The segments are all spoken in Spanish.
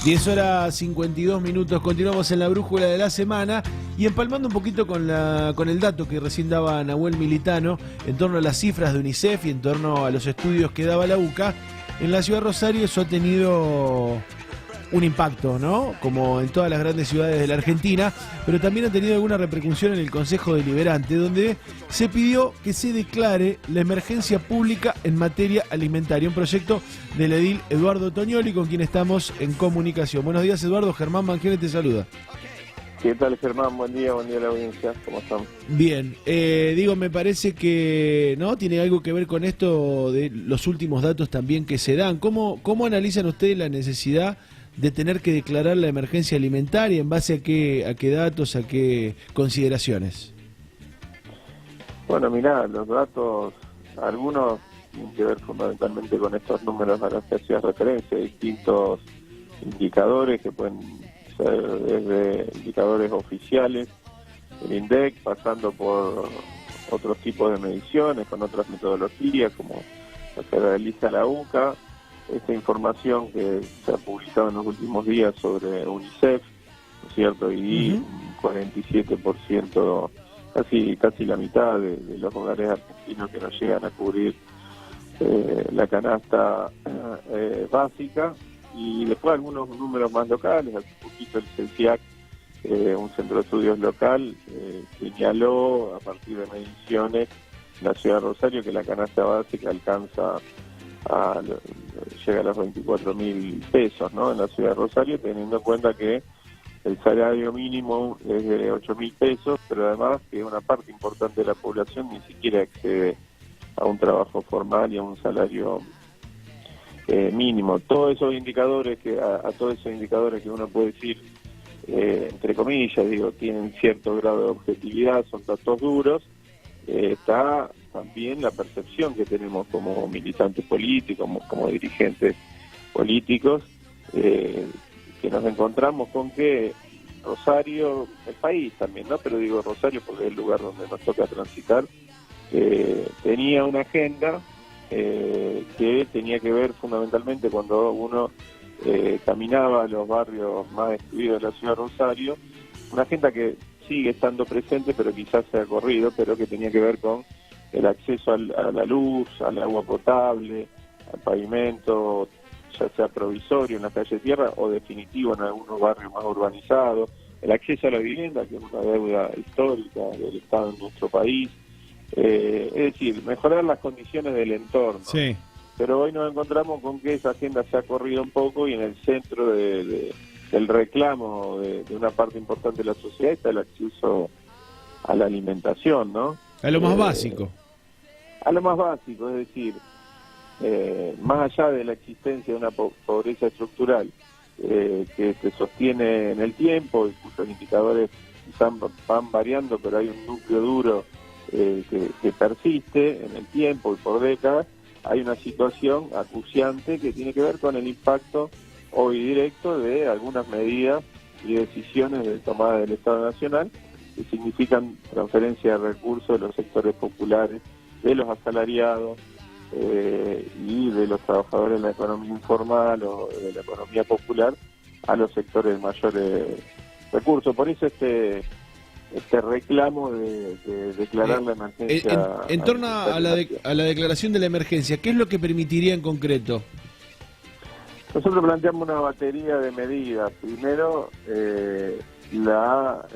10:52. Continuamos en la brújula de la semana y empalmando un poquito con el dato que recién daba Nahuel Militano en torno a las cifras de UNICEF y en torno a los estudios que daba la UCA. En la ciudad de Rosario eso ha tenido un impacto, ¿no? Como en todas las grandes ciudades de la Argentina, pero también ha tenido alguna repercusión en el Consejo Deliberante, donde se pidió que se declare la emergencia pública en materia alimentaria, un proyecto del edil Eduardo Toñoli, con quien estamos en comunicación. Buenos días, Eduardo. Germán Mangione te saluda. ¿Qué tal, Germán? Buen día a la audiencia. ¿Cómo están? Bien, me parece que no tiene algo que ver con esto de los últimos datos también que se dan. ¿Cómo analizan ustedes la necesidad de tener que declarar la emergencia alimentaria? ¿En base a qué datos, a qué consideraciones? Bueno, mirá, los datos, algunos tienen que ver fundamentalmente con estos números a los que hacías referencia, distintos indicadores que pueden ser desde indicadores oficiales, el INDEC, pasando por otros tipos de mediciones, con otras metodologías, como lo que realiza la UCA. Esta información que se ha publicado en los últimos días sobre UNICEF, ¿no es cierto? Y un 47%, casi la mitad de los hogares argentinos que no llegan a cubrir la canasta básica. Y después algunos números más locales. Hace poquito el CELCIAC, un centro de estudios local, señaló a partir de mediciones en la ciudad de Rosario que la canasta básica llega a los 24.000 pesos, ¿no? En la ciudad de Rosario, teniendo en cuenta que el salario mínimo es de 8.000 pesos, pero además que una parte importante de la población ni siquiera accede a un trabajo formal y a un salario mínimo. Todos esos indicadores a todos esos indicadores que uno puede decir, entre comillas, tienen cierto grado de objetividad, son datos duros. Está también la percepción que tenemos como militantes políticos, como dirigentes políticos, que nos encontramos con que Rosario, el país también, ¿no? Pero digo Rosario porque es el lugar donde nos toca transitar, tenía una agenda que tenía que ver fundamentalmente cuando uno caminaba a los barrios más excluidos de la ciudad de Rosario, una agenda que sigue estando presente, pero quizás se ha corrido, pero que tenía que ver con el acceso a la luz, al agua potable, al pavimento, ya sea provisorio en la calle Tierra o definitivo en algunos barrios más urbanizados, el acceso a la vivienda, que es una deuda histórica del Estado en nuestro país, es decir, mejorar las condiciones del entorno. Sí. Pero hoy nos encontramos con que esa agenda se ha corrido un poco y en el centro del reclamo de una parte importante de la sociedad está el acceso a la alimentación, ¿no? A lo más básico. A lo más básico, es decir, más allá de la existencia de una pobreza estructural que se sostiene en el tiempo y cuyos indicadores van variando, pero hay un núcleo duro que persiste en el tiempo y por décadas, hay una situación acuciante que tiene que ver con el impacto hoy directo de algunas medidas y decisiones tomadas del Estado Nacional que significan transferencia de recursos de los sectores populares, de los asalariados y de los trabajadores de la economía informal o de la economía popular a los sectores de mayores recursos. Por eso este reclamo de declarar la emergencia. En torno a la declaración de la emergencia, ¿qué es lo que permitiría en concreto? Nosotros planteamos una batería de medidas. Primero, la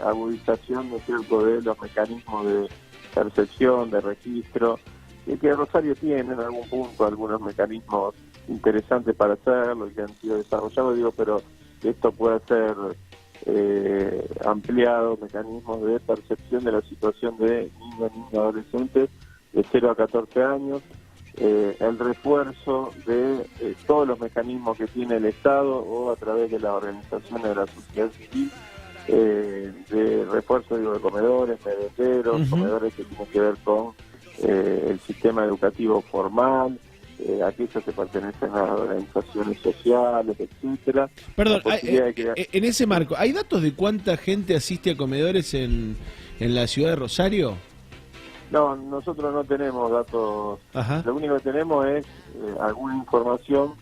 agudización, ¿no es cierto?, de los mecanismos de percepción, de registro, y que Rosario tiene en algún punto algunos mecanismos interesantes para hacerlo y que han sido desarrollados, pero esto puede ser ampliado, mecanismos de percepción de la situación de niños y adolescentes de 0 a 14 años, el refuerzo de todos los mecanismos que tiene el Estado o a través de las organizaciones de la sociedad civil, de refuerzo de comedores, merenderos, comedores que tienen que ver con el sistema educativo formal, aquellos que pertenecen a organizaciones sociales, etcétera. Perdón, en ese marco, ¿hay datos de cuánta gente asiste a comedores en la ciudad de Rosario? No, nosotros no tenemos datos. Ajá. Lo único que tenemos es alguna información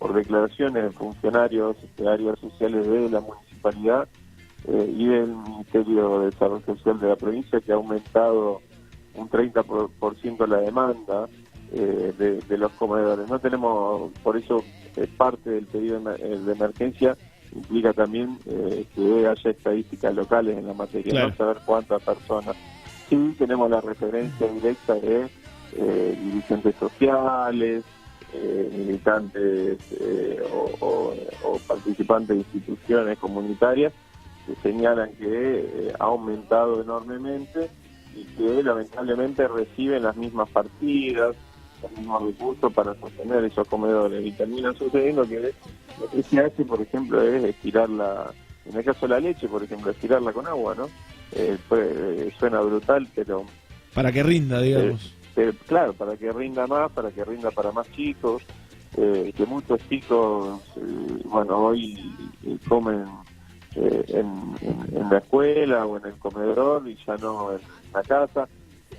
por declaraciones de funcionarios de áreas sociales de la municipalidad y del Ministerio de Desarrollo Social de la provincia, que ha aumentado un 30% la demanda de los comedores. No tenemos, por eso parte del pedido de emergencia implica también que haya estadísticas locales en la materia, claro, no saber cuántas personas. Sí tenemos la referencia directa de dirigentes sociales, militantes o participantes de instituciones comunitarias que señalan que ha aumentado enormemente y que lamentablemente reciben las mismas partidas, los mismos recursos para sostener esos comedores, y termina sucediendo que lo que se hace, por ejemplo, es estirarla, en el caso de la leche, por ejemplo, estirarla con agua, ¿no? Suena brutal, pero para que rinda, digamos. Claro, para que rinda más, para que rinda para más chicos, que muchos chicos, hoy comen en la escuela o en el comedor y ya no en la casa,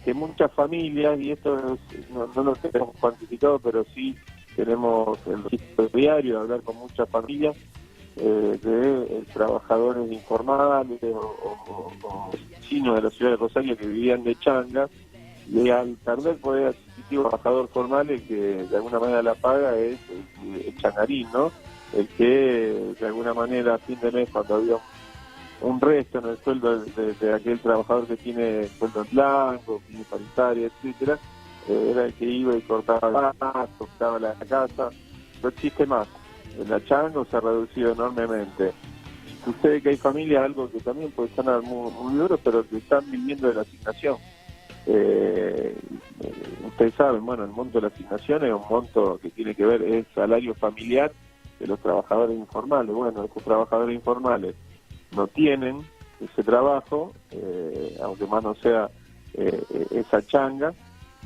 que muchas familias, y esto no lo tenemos cuantificado, pero sí tenemos el registro diario de hablar con muchas familias de trabajadores informales o chinos de la ciudad de Rosario que vivían de changa, y al perder poder adquisitivo trabajador formal, el que de alguna manera la paga es el changarín, ¿no? El que de alguna manera a fin de mes, cuando había un resto en el sueldo de aquel trabajador que tiene sueldo en blanco, tiene paritaria, etcétera, era el que iba y cortaba el pasto, cortaba la casa. No existe más. La changa se ha reducido enormemente. Sucede que hay familias, algo que también puede sonar muy duro, pero que están viviendo de la asignación. Ustedes saben, el monto de la asignación es un monto que tiene que ver, es salario familiar de los trabajadores informales. Bueno, estos trabajadores informales no tienen ese trabajo, aunque más no sea esa changa,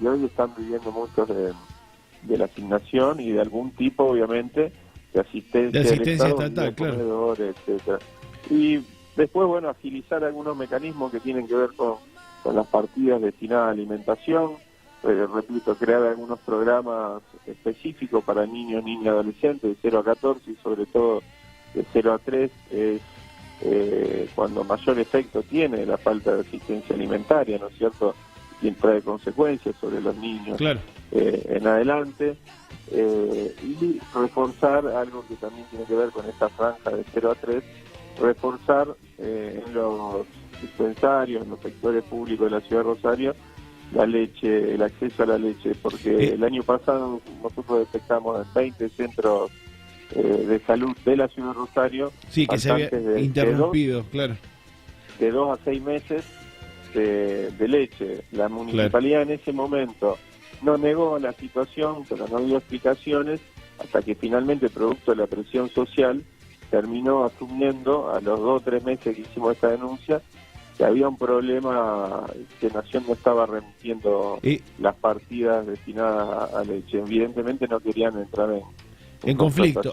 y hoy están viviendo muchos de la asignación y de algún tipo, obviamente, de asistencia del Estado, estatal, claro. etcétera. Y después, agilizar algunos mecanismos que tienen que ver con las partidas destinadas a alimentación, repito, crear algunos programas específicos para niños, niñas y adolescentes de 0 a 14 y sobre todo de 0 a 3 es cuando mayor efecto tiene la falta de asistencia alimentaria, ¿no es cierto?, y trae consecuencias sobre los niños, claro, en adelante, y reforzar algo que también tiene que ver con esta franja de 0 a 3, reforzar en los dispensarios, en los sectores públicos de la ciudad de Rosario, la leche, el acceso a la leche, porque el año pasado nosotros detectamos en 20 centros de salud de la ciudad de Rosario, sí, que se había interrumpido, claro, de 2 a 6 meses de leche. La municipalidad, claro, en ese momento no negó la situación, pero no dio explicaciones, hasta que finalmente, producto de la presión social, terminó asumiendo a los 2 o 3 meses que hicimos esta denuncia que había un problema, que Nación no estaba remitiendo las partidas destinadas a leche. Evidentemente no querían entrar en conflicto.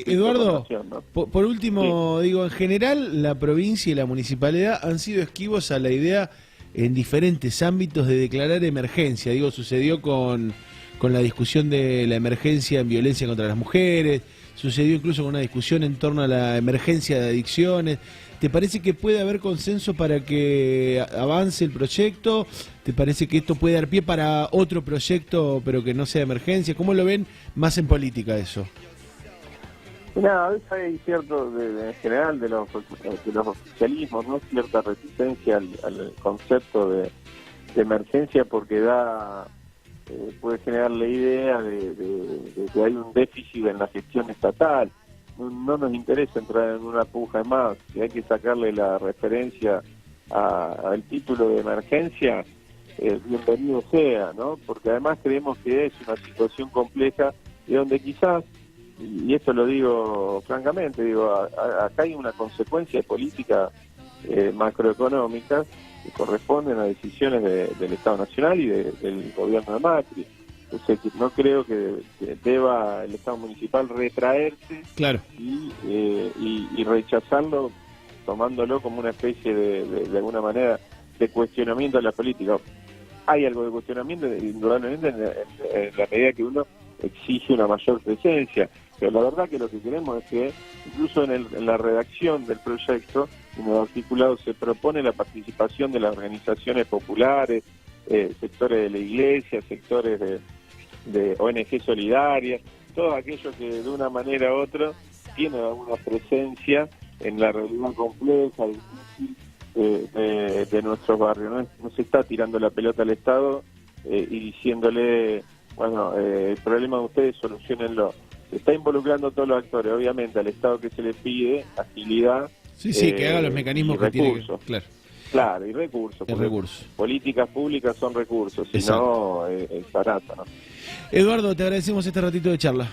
Eduardo, ¿no? por último, sí, digo, en general la provincia y la municipalidad han sido esquivos a la idea en diferentes ámbitos de declarar emergencia. Digo, sucedió con la discusión de la emergencia en violencia contra las mujeres, sucedió incluso con una discusión en torno a la emergencia de adicciones. ¿Te parece que puede haber consenso para que avance el proyecto? ¿Te parece que esto puede dar pie para otro proyecto, pero que no sea emergencia? ¿Cómo lo ven más en política eso? Mira, a veces hay cierto, en general, de los oficialismos, ¿no?, cierta resistencia al concepto de emergencia, porque puede generar la idea de que hay un déficit en la gestión estatal. No nos interesa entrar en una puja más. Si hay que sacarle la referencia al título de emergencia, bienvenido sea, ¿no? Porque además creemos que es una situación compleja y donde quizás, y esto lo digo francamente, acá hay una consecuencia de política macroeconómicas que corresponden a decisiones del Estado Nacional y del gobierno de Macri. Entonces, no creo que deba el Estado municipal retraerse, claro, y rechazarlo, tomándolo como una especie de alguna manera de cuestionamiento de la política. Hay algo de cuestionamiento, indudablemente, en la medida que uno exige una mayor presencia. Pero la verdad que lo que queremos es que incluso en la redacción del proyecto, en el articulado se propone la participación de las organizaciones populares, sectores de la iglesia, sectores de ONG solidarias, todos aquellos que de una manera u otra tienen alguna presencia en la realidad compleja, difícil de nuestros barrios. No se está tirando la pelota al Estado y diciéndole, bueno, el problema de ustedes, solucionenlo. Se está involucrando a todos los actores, obviamente al Estado que se le pide agilidad. Sí, que haga los mecanismos que tiene que... Claro, y recursos. Políticas públicas son recursos, si no, es barato, ¿no? Eduardo, te agradecemos este ratito de charla.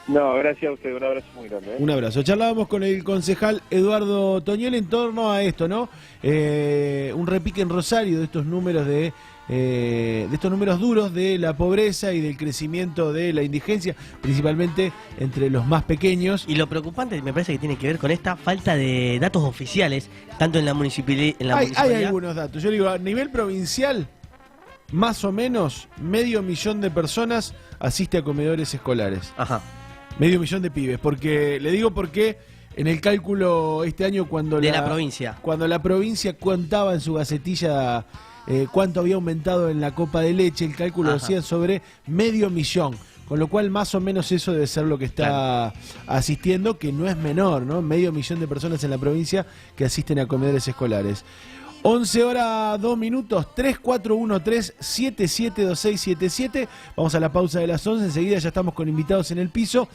No, gracias a usted, un abrazo muy grande. Un abrazo. Charlábamos con el concejal Eduardo Toñel en torno a esto, ¿no? Un repique en Rosario de estos números de estos números duros de la pobreza y del crecimiento de la indigencia, principalmente entre los más pequeños. Y lo preocupante me parece que tiene que ver con esta falta de datos oficiales, tanto en la municipalidad. Hay algunos datos. Yo digo, a nivel provincial, más o menos 500.000 de personas asiste a comedores escolares. Ajá. 500.000 de pibes. Porque le digo porque en el cálculo este año cuando la provincia. Cuando la provincia contaba en su gacetilla cuánto había aumentado en la copa de leche, el cálculo decía sobre 500.000, con lo cual más o menos eso debe ser lo que está asistiendo, que no es menor, ¿no? 500.000 de personas en la provincia que asisten a comedores escolares. 11:02, 3413-772677. Vamos a la pausa de las 11, enseguida ya estamos con invitados en el piso.